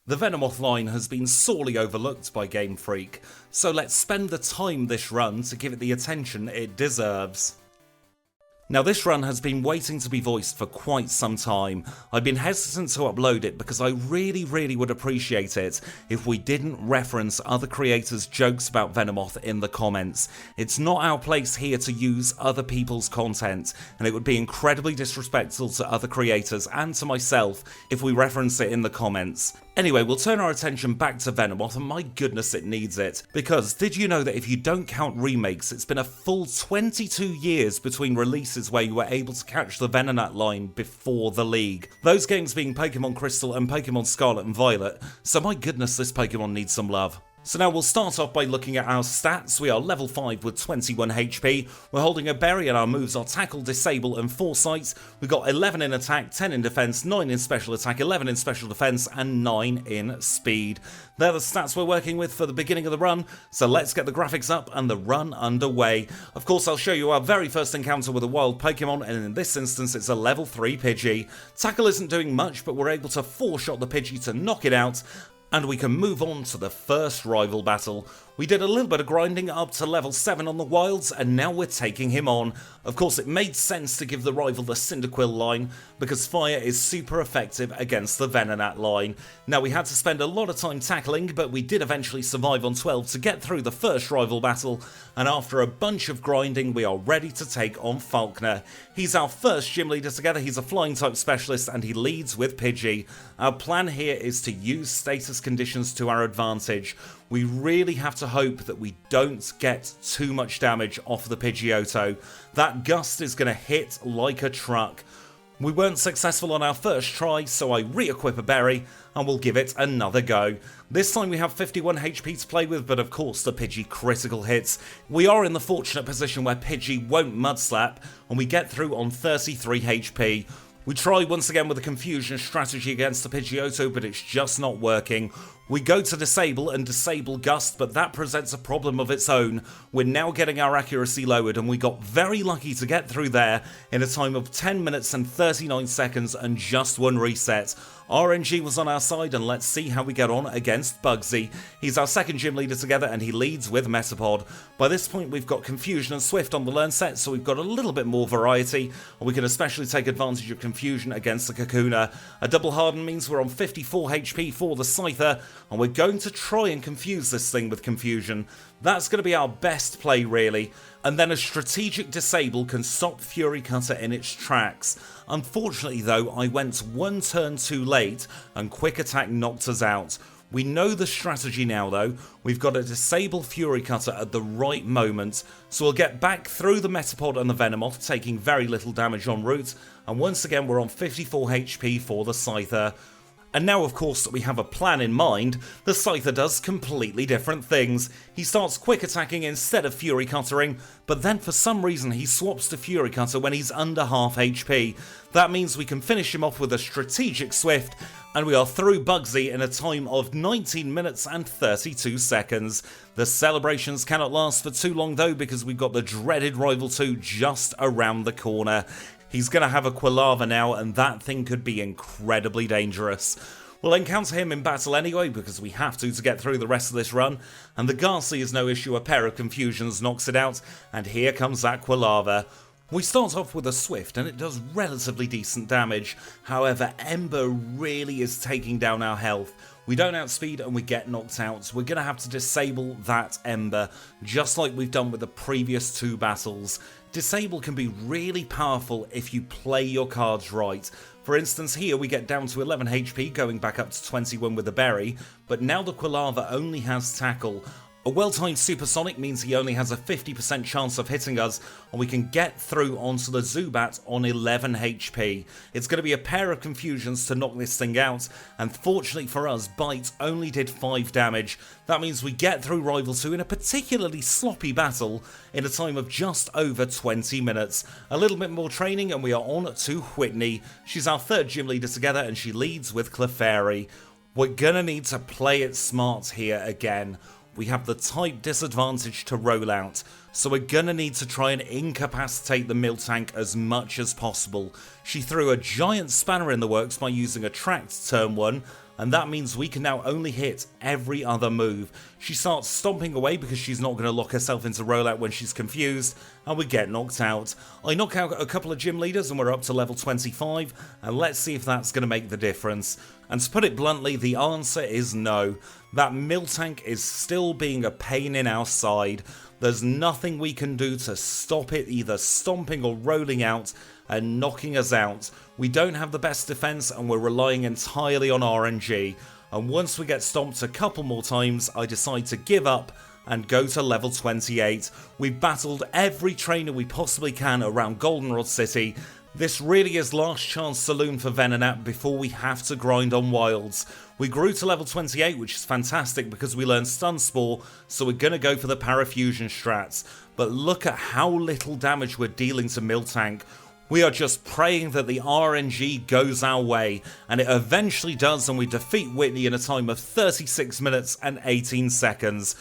The Venomoth line has been sorely overlooked by Game Freak, so let's spend the time this run to give it the attention it deserves. Now this run has been waiting to be voiced for quite some time. I've been hesitant to upload it because I really would appreciate it if we didn't reference other creators' jokes about Venomoth in the comments. It's not our place here to use other people's content, and it would be incredibly disrespectful to other creators and to myself if we reference it in the comments. Anyway, we'll turn our attention back to Venomoth, and my goodness it needs it. Because did you know that if you don't count remakes, it's been a full 22 years between releases where you were able to catch the Venonat line before the League. Those games being Pokemon Crystal and Pokemon Scarlet and Violet, so my goodness this Pokemon needs some love. So now we'll start off by looking at our stats. We are level 5 with 21 HP, we're holding a berry and our moves are Tackle, Disable and Foresight. We've got 11 in attack, 10 in defense, 9 in special attack, 11 in special defense and 9 in speed. They're the stats we're working with for the beginning of the run, so let's get the graphics up and the run underway. Of course I'll show you our very first encounter with a wild Pokemon, and in this instance it's a level 3 Pidgey. Tackle isn't doing much, but we're able to 4-shot the Pidgey to knock it out, and we can move on to the first rival battle. We did a little bit of grinding up to level 7 on the wilds, and now we're taking him on. Of course it made sense to give the rival the Cyndaquil line, because fire is super effective against the Venonat line. Now we had to spend a lot of time tackling, but we did eventually survive on 12 to get through the first rival battle, and after a bunch of grinding we are ready to take on Falkner. He's our first gym leader together, he's a flying type specialist and he leads with Pidgey. Our plan here is to use status conditions to our advantage. We really have to hope that we don't get too much damage off the Pidgeotto. That gust is going to hit like a truck. We weren't successful on our first try, so I re-equip a berry and we'll give it another go. This time we have 51 HP to play with, but of course the Pidgey critical hits. We are in the fortunate position where Pidgey won't mudslap and we get through on 33 HP. We try once again with a confusion strategy against the Pidgeotto, but it's just not working. We go to disable and disable Gust, but that presents a problem of its own. We're now getting our accuracy lowered, and we got very lucky to get through there in a time of 10 minutes and 39 seconds and just one reset. RNG was on our side, and let's see how we get on against Bugsy. He's our second gym leader together and he leads with Metapod. By this point we've got Confusion and Swift on the learn set, so we've got a little bit more variety, and we can especially take advantage of Confusion against the Kakuna. A double harden means we're on 54 HP for the Scyther, and we're going to try and confuse this thing with Confusion. That's going to be our best play really. And then a strategic disable can stop Fury Cutter in its tracks. Unfortunately though, I went one turn too late and Quick Attack knocked us out. We know the strategy now though. We've got to disable Fury Cutter at the right moment, so we'll get back through the Metapod and the Venomoth, taking very little damage en route, and once again we're on 54 HP for the Scyther. And now of course that we have a plan in mind, the Scyther does completely different things. He starts quick attacking instead of Fury Cuttering, but then for some reason he swaps to Fury Cutter when he's under half HP. That means we can finish him off with a strategic Swift, and we are through Bugsy in a time of 19 minutes and 32 seconds. The celebrations cannot last for too long though, because we've got the dreaded Rival 2 just around the corner. He's going to have a Quilava now, and that thing could be incredibly dangerous. We'll encounter him in battle anyway, because we have to get through the rest of this run, and the Ghastly is no issue, a pair of Confusions knocks it out, and here comes that Quilava. We start off with a Swift, and it does relatively decent damage. However, Ember really is taking down our health. We don't outspeed and we get knocked out. We're going to have to disable that Ember, just like we've done with the previous two battles. Disable can be really powerful if you play your cards right. For instance, here we get down to 11 HP, going back up to 21 with the berry, but now the Quilava only has Tackle. A well-timed Supersonic means he only has a 50% chance of hitting us, and we can get through onto the Zubat on 11 HP. It's going to be a pair of Confusions to knock this thing out, and fortunately for us, Bite only did 5 damage. That means we get through Rival 2 in a particularly sloppy battle in a time of just over 20 minutes. A little bit more training and we are on to Whitney. She's our third gym leader together and she leads with Clefairy. We're going to need to play it smart here again. We have the type disadvantage to roll out, so we're gonna need to try and incapacitate the miltank as much as possible. She threw a giant spanner in the works by using Attract turn 1, and that means we can now only hit every other move. She starts stomping away because she's not going to lock herself into rollout when she's confused, and we get knocked out. I knock out a couple of gym leaders and we're up to level 25, and let's see if that's going to make the difference. And to put it bluntly, the answer is no. That miltank is still being a pain in our side. There's nothing we can do to stop it either stomping or rolling out and knocking us out. We don't have the best defense and we're relying entirely on RNG. And once we get stomped a couple more times, I decide to give up and go to level 28. We've battled every trainer we possibly can around Goldenrod City. This really is last chance saloon for Venomoth before we have to grind on wilds. We grew to level 28, which is fantastic because we learned Stun Spore, so we're going to go for the Parafusion strats. But look at how little damage we're dealing to miltank. We are just praying that the RNG goes our way, and it eventually does, and we defeat Whitney in a time of 36 minutes and 18 seconds.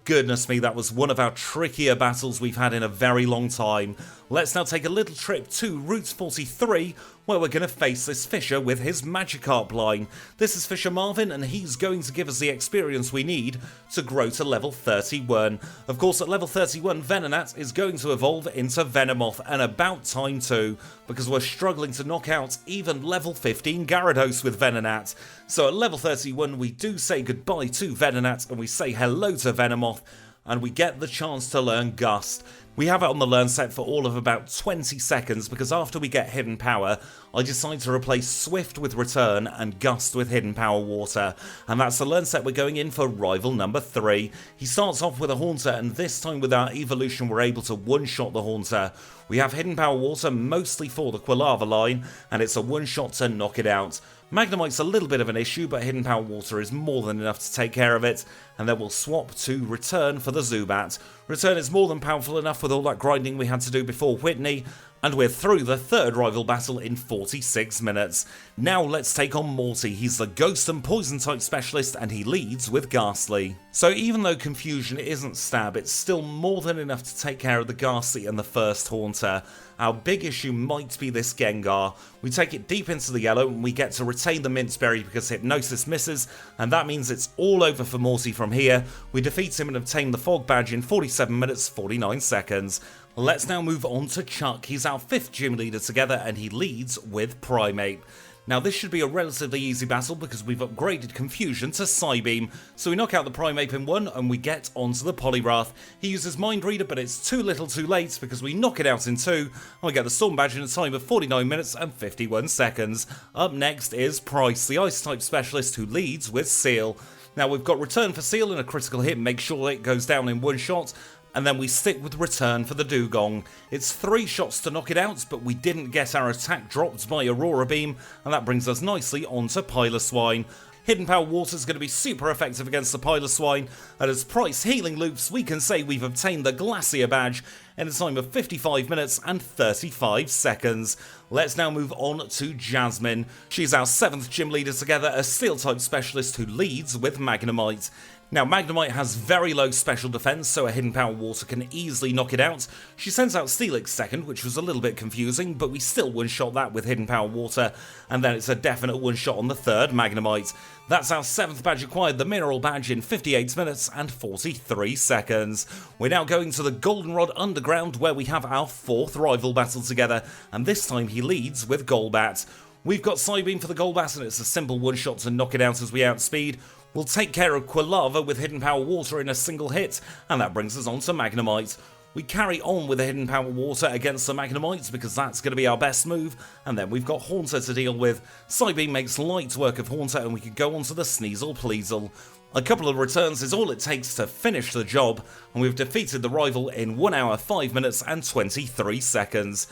Goodness me, that was one of our trickier battles we've had in a very long time. Let's now take a little trip to Route 43, where we're going to face this Fisher with his Magikarp line. This is Fisher Marvin, and he's going to give us the experience we need to grow to level 31. Of course, at level 31, Venomoth is going to evolve into Venomoth, and about time too, because we're struggling to knock out even level 15 Gyarados with Venomoth. So at level 31, we do say goodbye to Venomoth, and we say hello to Venomoth, and we get the chance to learn Gust. We have it on the learn set for all of about 20 seconds because after we get Hidden Power, I decide to replace Swift with Return and Gust with Hidden Power Water. And that's the learn set we're going in for rival number 3. He starts off with a Haunter, and this time with our evolution we're able to one-shot the Haunter. We have Hidden Power Water mostly for the Quilava line, and it's a one-shot to knock it out. Magnemite's a little bit of an issue, but Hidden Power Water is more than enough to take care of it, and then we'll swap to Return for the Zubat. Return is more than powerful enough with all that grinding we had to do before Whitney, and we're through the third rival battle in 46 minutes. Now let's take on Morty. He's the Ghost and Poison type specialist, and he leads with Ghastly. So even though Confusion isn't Stab, it's still more than enough to take care of the Ghastly and the first Haunter. Our big issue might be this Gengar. We take it deep into the yellow and we get to retain the Minceberry because Hypnosis misses, and that means it's all over for Morty from here. We defeat him and obtain the Fog Badge in 47 minutes 49 seconds. Let's now move on to Chuck. He's our 5th gym leader together and he leads with Primeape. Now this should be a relatively easy battle because we've upgraded Confusion to Psybeam. So we knock out the Primeape in 1 and we get onto the Poliwrath. He uses Mind Reader, but it's too little too late because we knock it out in 2 and we get the Storm Badge in a time of 49 minutes and 51 seconds. Up next is Pryce, the Ice type specialist who leads with Seal. Now we've got Return for Seal and a critical hit, make sure it goes down in 1 shot. And then we stick with Return for the Dugong. It's 3 shots to knock it out, but we didn't get our attack dropped by Aurora Beam, and that brings us nicely onto Piloswine. Hidden Power Water is going to be super effective against the Piloswine, and as Pryce healing loops, we can say we've obtained the Glacier Badge in a time of 55 minutes and 35 seconds. Let's now move on to Jasmine. She's our 7th gym leader together, a Steel-type specialist who leads with Magnemite. Now, Magnemite has very low special defense, so a Hidden Power Water can easily knock it out. She sends out Steelix second, which was a little bit confusing, but we still one-shot that with Hidden Power Water, and then it's a definite one-shot on the 3rd Magnemite. That's our 7th badge acquired, the Mineral Badge, in 58 minutes and 43 seconds. We're now going to the Goldenrod Underground, where we have our 4th rival battle together, and this time he leads with Golbat. We've got Psybeam for the Golbat, and it's a simple one-shot to knock it out as we outspeed. We'll take care of Quilava with Hidden Power Water in a single hit, and that brings us on to Magnemite. We carry on with the Hidden Power Water against the Magnemites because that's going to be our best move, and then we've got Haunter to deal with. Psybeam makes light work of Haunter, and we can go on to the Sneasel Pleasel. A couple of returns is all it takes to finish the job, and we've defeated the rival in 1 hour, 5 minutes and 23 seconds.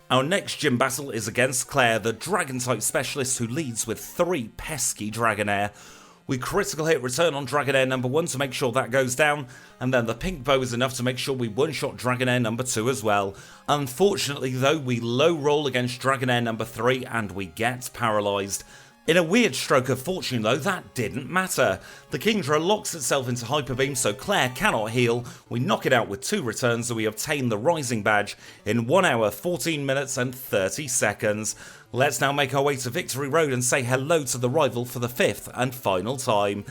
Our next gym battle is against Clair, the Dragon-type specialist who leads with 3 pesky Dragonair. We critical hit Return on Dragonair number 1 to make sure that goes down, and then the Pink Bow is enough to make sure we one-shot Dragonair number 2 as well. Unfortunately though, we low roll against Dragonair number 3 and we get paralysed. In a weird stroke of fortune though, that didn't matter. The Kingdra locks itself into Hyper Beam so Clair cannot heal, we knock it out with 2 returns and we obtain the Rising Badge in 1 hour, 14 minutes and 30 seconds. Let's now make our way to Victory Road and say hello to the rival for the 5th and final time.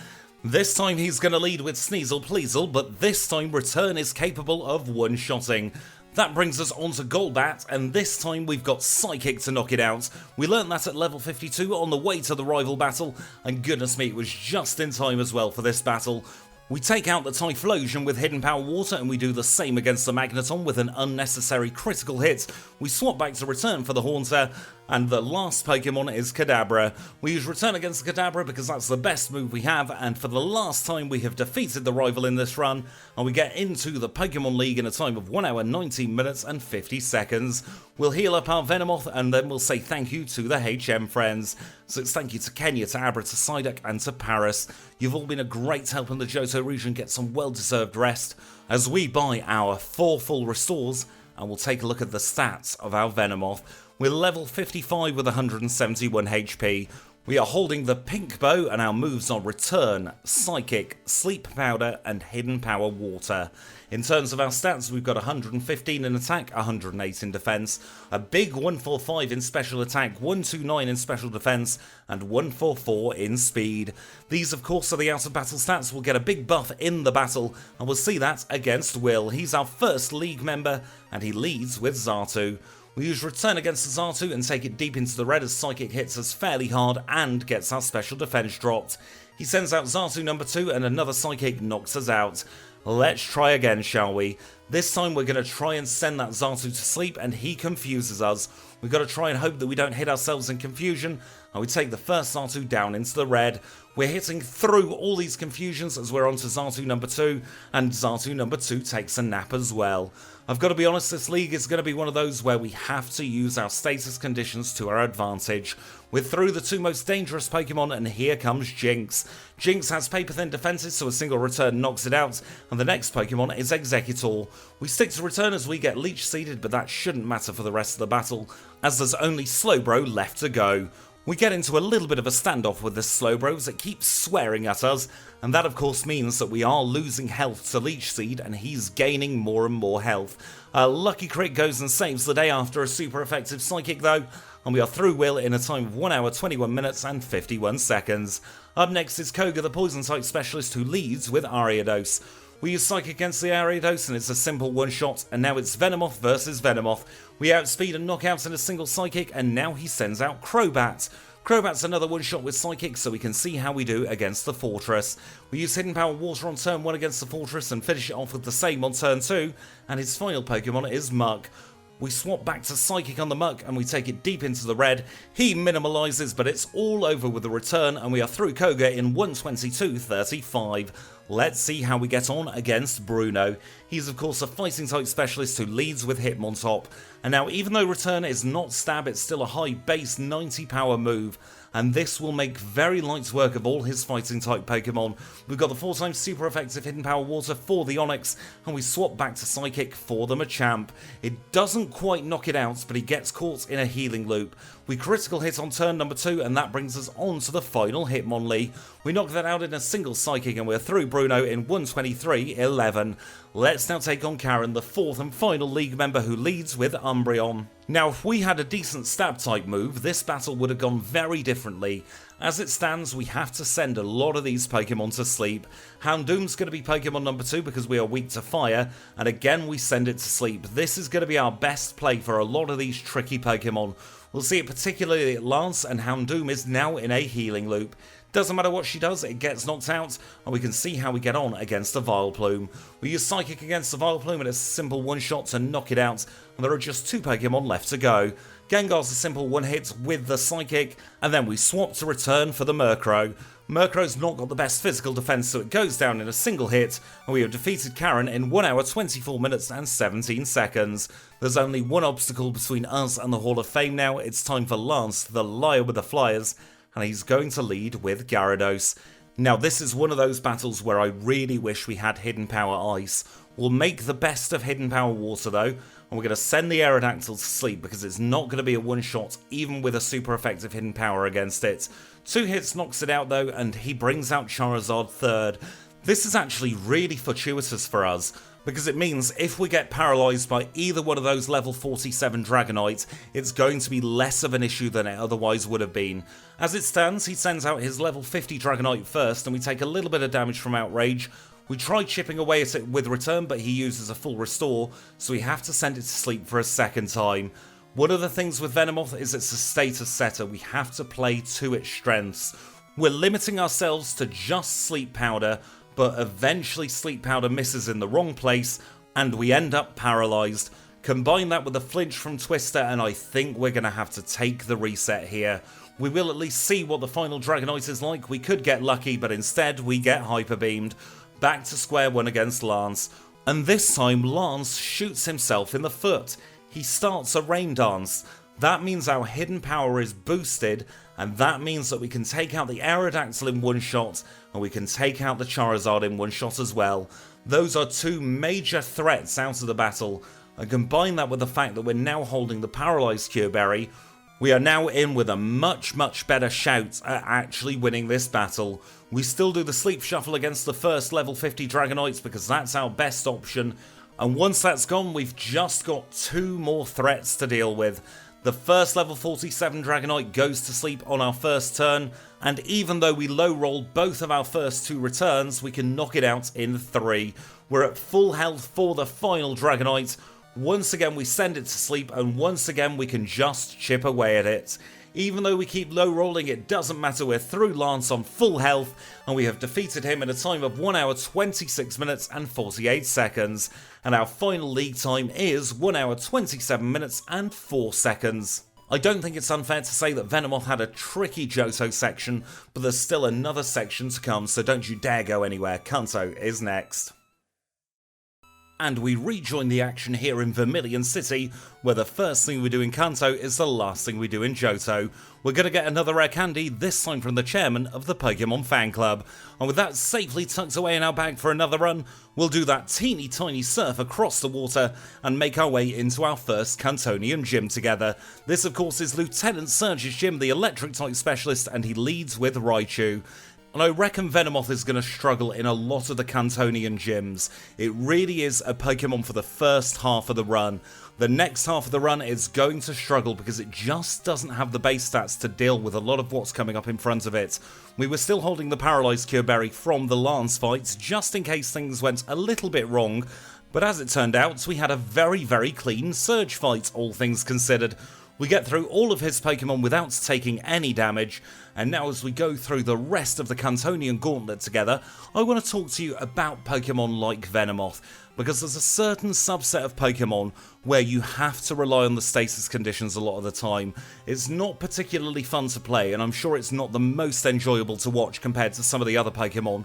This time he's going to lead with Sneasel Pleasel, but this time Return is capable of one-shotting. That brings us on to Golbat, and this time we've got Psychic to knock it out. We learnt that at level 52 on the way to the rival battle, and goodness me, it was just in time as well for this battle. We take out the Typhlosion with Hidden Power Water, and we do the same against the Magneton with an unnecessary critical hit. We swap back to Return for the Haunter, and the last Pokemon is Kadabra. We use Return against the Kadabra because that's the best move we have, and for the last time we have defeated the rival in this run, and we get into the Pokemon League in a time of 1 hour, 19 minutes and 50 seconds. We'll heal up our Venomoth, and then we'll say thank you to the HM friends. So it's thank you to Kenya, to Abra, to Psyduck, and to Paris. You've all been a great help in the Johto region get some well-deserved rest, as we buy our 4 full restores, and we'll take a look at the stats of our Venomoth. We're level 55 with 171 HP. We are holding the Pink Bow, and our moves are Return, Psychic, Sleep Powder, and Hidden Power Water. In terms of our stats, we've got 115 in attack, 108 in defense, a big 145 in special attack, 129 in special defense, and 144 in speed. These, of course, are the out of battle stats. We'll get a big buff in the battle, and we'll see that against Will. He's our first league member, and he leads with Xatu. We use Return against the Xatu and take it deep into the red as Psychic hits us fairly hard and gets our special defense dropped. He sends out Xatu number 2 and another Psychic knocks us out. Let's try again, shall we? This time we're going to try and send that Xatu to sleep, and he confuses us. We've got to try and hope that we don't hit ourselves in confusion, and we take the first Xatu down into the red. We're hitting through all these confusions as we're on to Xatu number 2, and Xatu number 2 takes a nap as well. I've got to be honest, this league is going to be one of those where we have to use our status conditions to our advantage. We're through the 2 most dangerous Pokemon, and here comes Jinx. Jinx has paper thin defenses, so a single Return knocks it out, and the next Pokemon is Exeggutor. We stick to Return as we get Leech Seeded, but that shouldn't matter for the rest of the battle, as there's only Slowbro left to go. We get into a little bit of a standoff with this Slowbro as it keeps swearing at us, and that of course means that we are losing health to Leech Seed and he's gaining more and more health. A lucky crit goes and saves the day after a super effective Psychic though, and we are through Will in a time of 1 hour, 21 minutes and 51 seconds. Up next is Koga, the Poison type specialist who leads with Ariados. We use Psychic against the Ariados and it's a simple one-shot, and now it's Venomoth versus Venomoth. We outspeed and knock out in a single Psychic, and now he sends out Crobat. Crobat's another one-shot with Psychic, so we can see how we do against the Fortress. We use Hidden Power Water on turn 1 against the Fortress and finish it off with the same on turn 2, and his final Pokemon is Muck. We swap back to Psychic on the Muck and we take it deep into the red. He minimalizes, but it's all over with the Return, and we are through Koga in 122.35. Let's see how we get on against Bruno. He's of course a fighting type specialist who leads with Hitmontop. And now even though Return is not stab, it's still a high base 90 power move. And this will make very light work of all his fighting type Pokemon. We've got the 4x super effective Hidden Power Water for the Onix, and we swap back to Psychic for the Machamp. It doesn't quite knock it out, but he gets caught in a healing loop. We critical hit on turn number 2, and that brings us on to the final Hitmonlee. We knock that out in a single Psychic, and we're through Bruno in 123.11. Let's now take on Karen, the 4th and final league member who leads with Umbreon. Now, if we had a decent stab type move, this battle would have gone very differently. As it stands, we have to send a lot of these Pokemon to sleep. Houndoom's going to be Pokemon number 2 because we are weak to fire, and again we send it to sleep. This is going to be our best play for a lot of these tricky Pokemon. We'll see it particularly at Lance, and Houndoom is now in a healing loop. Doesn't matter what she does, it gets knocked out, and we can see how we get on against the Vileplume. We use Psychic against the Vileplume, and it's a simple one-shot to knock it out, and there are just 2 Pokemon left to go. Gengar's a simple one-hit with the Psychic, and then we swap to Return for the Murkrow. Murkrow's not got the best physical defense, so it goes down in a single hit, and we have defeated Karen in 1 hour, 24 minutes and 17 seconds. There's only one obstacle between us and the Hall of Fame now. It's time for Lance, the Liar with the Flyers, and he's going to lead with Gyarados. Now this is one of those battles where I really wish we had Hidden Power Ice. We'll make the best of Hidden Power Water though, and we're going to send the Aerodactyl to sleep because it's not going to be a one-shot even with a super effective hidden power against it. 2 hits knocks it out though, and he brings out Charizard third. This is actually really fortuitous for us, because it means if we get paralysed by either one of those level 47 Dragonites, it's going to be less of an issue than it otherwise would have been. As it stands, he sends out his level 50 Dragonite first, and we take a little bit of damage from Outrage. We tried chipping away at it with Return, but he uses a full restore, so we have to send it to sleep for a second time. One of the things with Venomoth is it's a status setter. We have to play to its strengths. We're limiting ourselves to just Sleep Powder, but eventually Sleep Powder misses in the wrong place, and we end up paralysed. Combine that with a flinch from Twister, and I think we're going to have to take the reset here. We will at least see what the final Dragonite is like. We could get lucky, but instead we get Hyper Beamed. Back to square one against Lance, and this time Lance shoots himself in the foot. He starts a Rain Dance. That means our hidden power is boosted, and that means that we can take out the Aerodactyl in one shot, and we can take out the Charizard in one shot as well. Those are 2 major threats out of the battle, and combine that with the fact that we're now holding the Paralysed Cure Berry, we are now in with a much better shout at actually winning this battle. We still do the Sleep Shuffle against the first level 50 Dragonites because that's our best option, and once that's gone we've just got 2 more threats to deal with. The first level 47 Dragonite goes to sleep on our first turn, and even though we low roll both of our first 2 returns, we can knock it out in 3. We're at full health for the final Dragonite. Once again we send it to sleep, and once again we can just chip away at it. Even though we keep low rolling, it doesn't matter, we're through Lance on full health, and we have defeated him in a time of 1 hour 26 minutes and 48 seconds. And our final league time is 1 hour 27 minutes and 4 seconds. I don't think it's unfair to say that Venomoth had a tricky Johto section, but there's still another section to come, so don't you dare go anywhere. Kanto is next. And we rejoin the action here in Vermilion City, where the first thing we do in Kanto is the last thing we do in Johto. We're going to get another rare candy, this time from the chairman of the Pokemon fan club. And with that safely tucked away in our bag for another run, we'll do that teeny tiny surf across the water and make our way into our first Kantonian gym together. This of course is Lieutenant Surge's gym, the electric type specialist, and he leads with Raichu. And I reckon Venomoth is going to struggle in a lot of the Kantonian gyms. It really is a Pokemon for the first half of the run. The next half of the run is going to struggle because it just doesn't have the base stats to deal with a lot of what's coming up in front of it. We were still holding the Paralysed Cure Berry from the Lance fights just in case things went a little bit wrong, but as it turned out we had a very clean Surge fight, all things considered. We get through all of his Pokemon without taking any damage, and now as we go through the rest of the Kantonian Gauntlet together, I want to talk to you about Pokemon like Venomoth, because there's a certain subset of Pokemon where you have to rely on the stasis conditions a lot of the time. It's not particularly fun to play, and I'm sure it's not the most enjoyable to watch compared to some of the other Pokemon,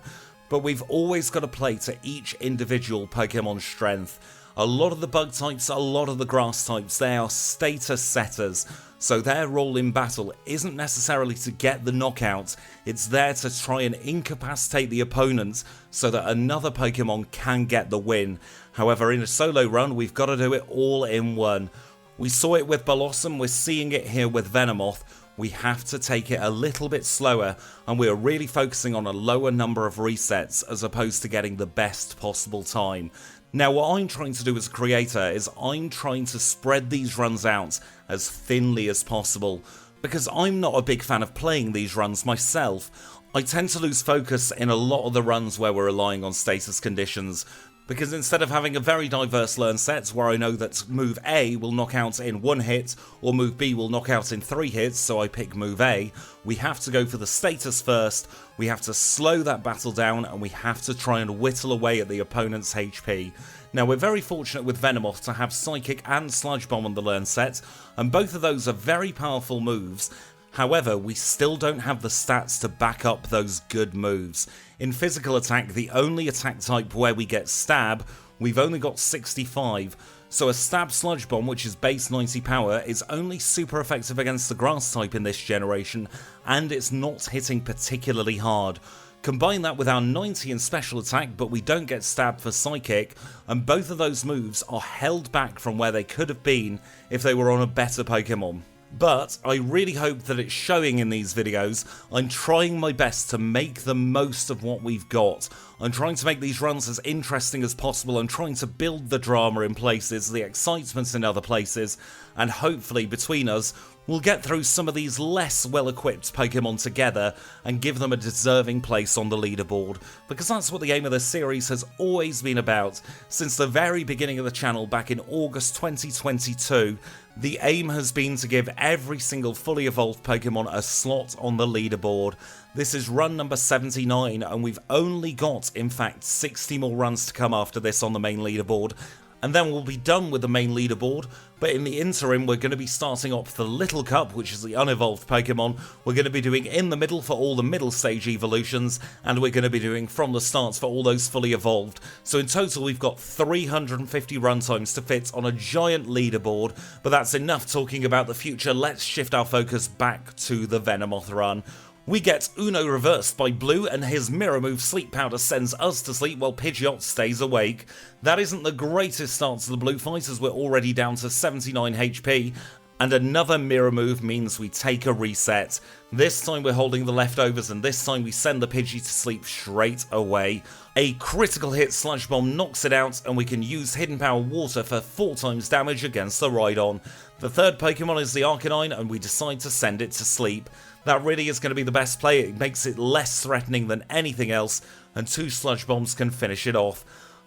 but we've always got to play to each individual Pokemon's strength. A lot of the bug types, a lot of the grass types, they are status setters, so their role in battle isn't necessarily to get the knockout, it's there to try and incapacitate the opponent so that another Pokemon can get the win. However, in a solo run, we've got to do it all in one. We saw it with Blossom, we're seeing it here with Venomoth. We have to take it a little bit slower, and we're really focusing on a lower number of resets as opposed to getting the best possible time. Now what I'm trying to do as a creator is I'm trying to spread these runs out as thinly as possible, because I'm not a big fan of playing these runs myself. I tend to lose focus in a lot of the runs where we're relying on status conditions, because instead of having a very diverse learn set where I know that move A will knock out in 1 hit or move B will knock out in 3 hits, so I pick move A, we have to go for the status first, we have to slow that battle down, and we have to try and whittle away at the opponent's HP. Now we're very fortunate with Venomoth to have Psychic and Sludge Bomb on the learn set, and both of those are very powerful moves. However, we still don't have the stats to back up those good moves. In physical attack, the only attack type where we get stab, we've only got 65, so a stab Sludge Bomb, which is base 90 power, is only super effective against the grass type in this generation, and it's not hitting particularly hard. Combine that with our 90 in special attack, but we don't get stabbed for psychic, and both of those moves are held back from where they could have been if they were on a better Pokemon. But I really hope that it's showing in these videos. I'm trying my best to make the most of what we've got. I'm trying to make these runs as interesting as possible. I'm trying to build the drama in places, the excitement in other places, and hopefully between us, we'll get through some of these less well-equipped Pokemon together and give them a deserving place on the leaderboard, because that's what the aim of this series has always been about. Since the very beginning of the channel back in August 2022, the aim has been to give every single fully evolved Pokemon a slot on the leaderboard. This is run number 79, and we've only got, in fact, 60 more runs to come after this on the main leaderboard. And then we'll be done with the main leaderboard, but in the interim we're going to be starting off the Little Cup, which is the unevolved Pokemon. We're going to be doing In the Middle for all the middle stage evolutions, and we're going to be doing From the Start for all those fully evolved. So in total we've got 350 runtimes to fit on a giant leaderboard, but that's enough talking about the future. Let's shift our focus back to the Venomoth run. We get Uno reversed by Blue, and his mirror move Sleep Powder sends us to sleep while Pidgeot stays awake. That isn't the greatest start to the Blue fight, as we're already down to 79 HP, and another mirror move means we take a reset. This time we're holding the leftovers, and this time we send the Pidgey to sleep straight away. A critical hit Sludge Bomb knocks it out, and we can use Hidden Power Water for 4 times damage against the Rhydon. The third Pokemon is the Arcanine, and we decide to send it to sleep. That really is going to be the best play. It makes it less threatening than anything else, and 2 Sludge Bombs can finish it off.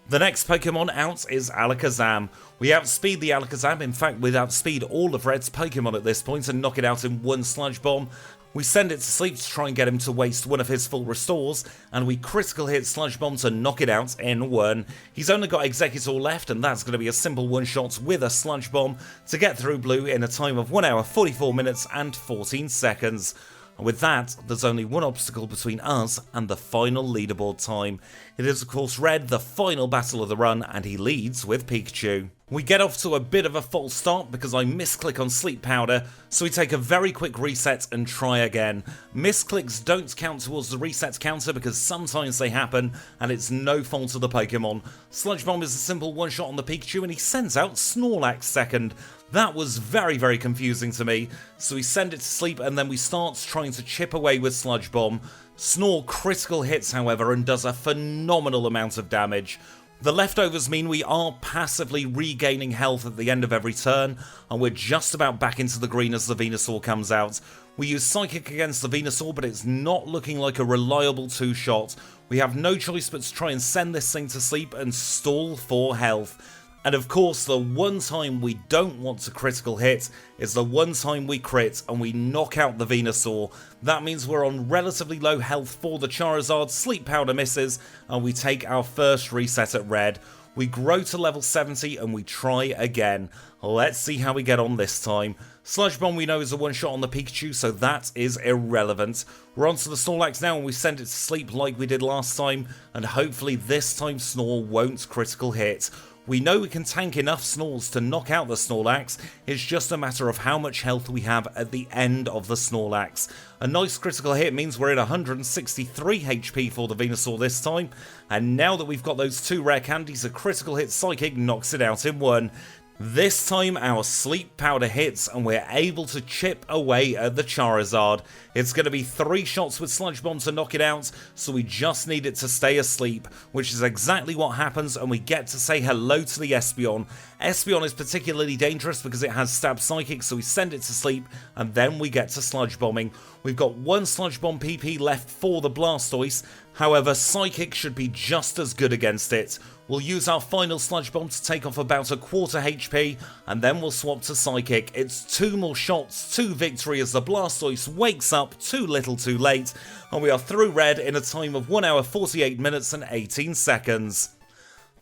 The next Pokemon out is Alakazam. We outspeed the Alakazam. In fact, we'd outspeed all of Red's Pokemon at this point and knock it out in 1 Sludge Bomb. We send it to sleep to try and get him to waste one of his full restores, and we critical hit Sludge Bomb to knock it out in 1. He's only got Executor left, and that's going to be a simple one-shot with a Sludge Bomb to get through Blue in a time of 1 hour 44 minutes and 14 seconds. And with that, there's only one obstacle between us and the final leaderboard time. It is of course Red, the final battle of the run, and he leads with Pikachu. We get off to a bit of a false start because I misclick on Sleep Powder, so we take a very quick reset and try again. Misclicks don't count towards the reset counter because sometimes they happen, and it's no fault of the Pokemon. Sludge Bomb is a simple one-shot on the Pikachu, and he sends out Snorlax second. That was very, very confusing to me, so we send it to sleep and then we start trying to chip away with Sludge Bomb. Snore critical hits, however, and does a phenomenal amount of damage. The leftovers mean we are passively regaining health at the end of every turn, and we're just about back into the green as the Venusaur comes out. We use Psychic against the Venusaur, but it's not looking like a reliable 2-shot. We have no choice but to try and send this thing to sleep and stall for health. And of course, the one time we don't want to critical hit is the one time we crit and we knock out the Venusaur. That means we're on relatively low health for the Charizard, Sleep Powder misses, and we take our first reset at Red. We grow to level 70 and we try again. Let's see how we get on this time. Sludge Bomb we know is a one-shot on the Pikachu, so that is irrelevant. We're onto the Snorlax now and we send it to sleep like we did last time, and hopefully this time Snore won't critical hit. We know we can tank enough Snores to knock out the Snorlax, it's just a matter of how much health we have at the end of the Snorlax. A nice critical hit means we're at 163 HP for the Venusaur this time, and now that we've got those 2 rare candies, a critical hit Psychic knocks it out in 1. This time our Sleep Powder hits and we're able to chip away at the Charizard. It's going to be 3 shots with Sludge Bomb to knock it out, so we just need it to stay asleep, which is exactly what happens, and we get to say hello to the Espeon. Espeon is particularly dangerous because it has Stab Psychic, so we send it to sleep, and then we get to Sludge Bombing. We've got 1 Sludge Bomb PP left for the Blastoise, however Psychic should be just as good against it. We'll use our final Sludge Bomb to take off about a quarter HP, and then we'll swap to Psychic. It's 2 more shots to victory as the Blastoise wakes up too little too late, and we are through Red in a time of 1 hour 48 minutes and 18 seconds.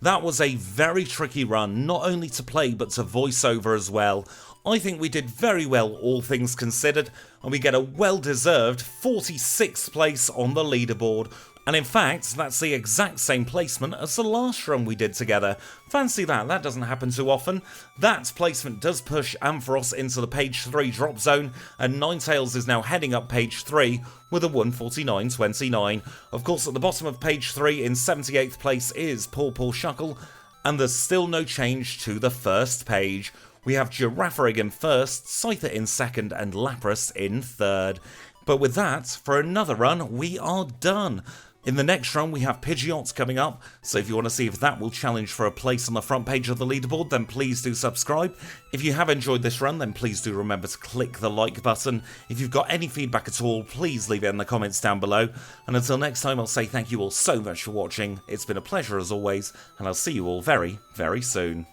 That was a very tricky run, not only to play but to voice over as well. I think we did very well, all things considered, and we get a well-deserved 46th place on the leaderboard. And in fact, that's the exact same placement as the last run we did together. Fancy that, that doesn't happen too often. That placement does push Ampharos into the page 3 drop zone, and Ninetales is now heading up page 3 with a 149.29. Of course, at the bottom of page 3 in 78th place is Paw Shuckle, and there's still no change to the first page. We have Girafarig in first, Scyther in second, and Lapras in third. But with that, for another run, we are done. In the next run, we have Pidgeot coming up, so if you want to see if that will challenge for a place on the front page of the leaderboard, then please do subscribe. If you have enjoyed this run, then please do remember to click the like button. If you've got any feedback at all, please leave it in the comments down below. And until next time, I'll say thank you all so much for watching. It's been a pleasure as always, and I'll see you all very, very soon.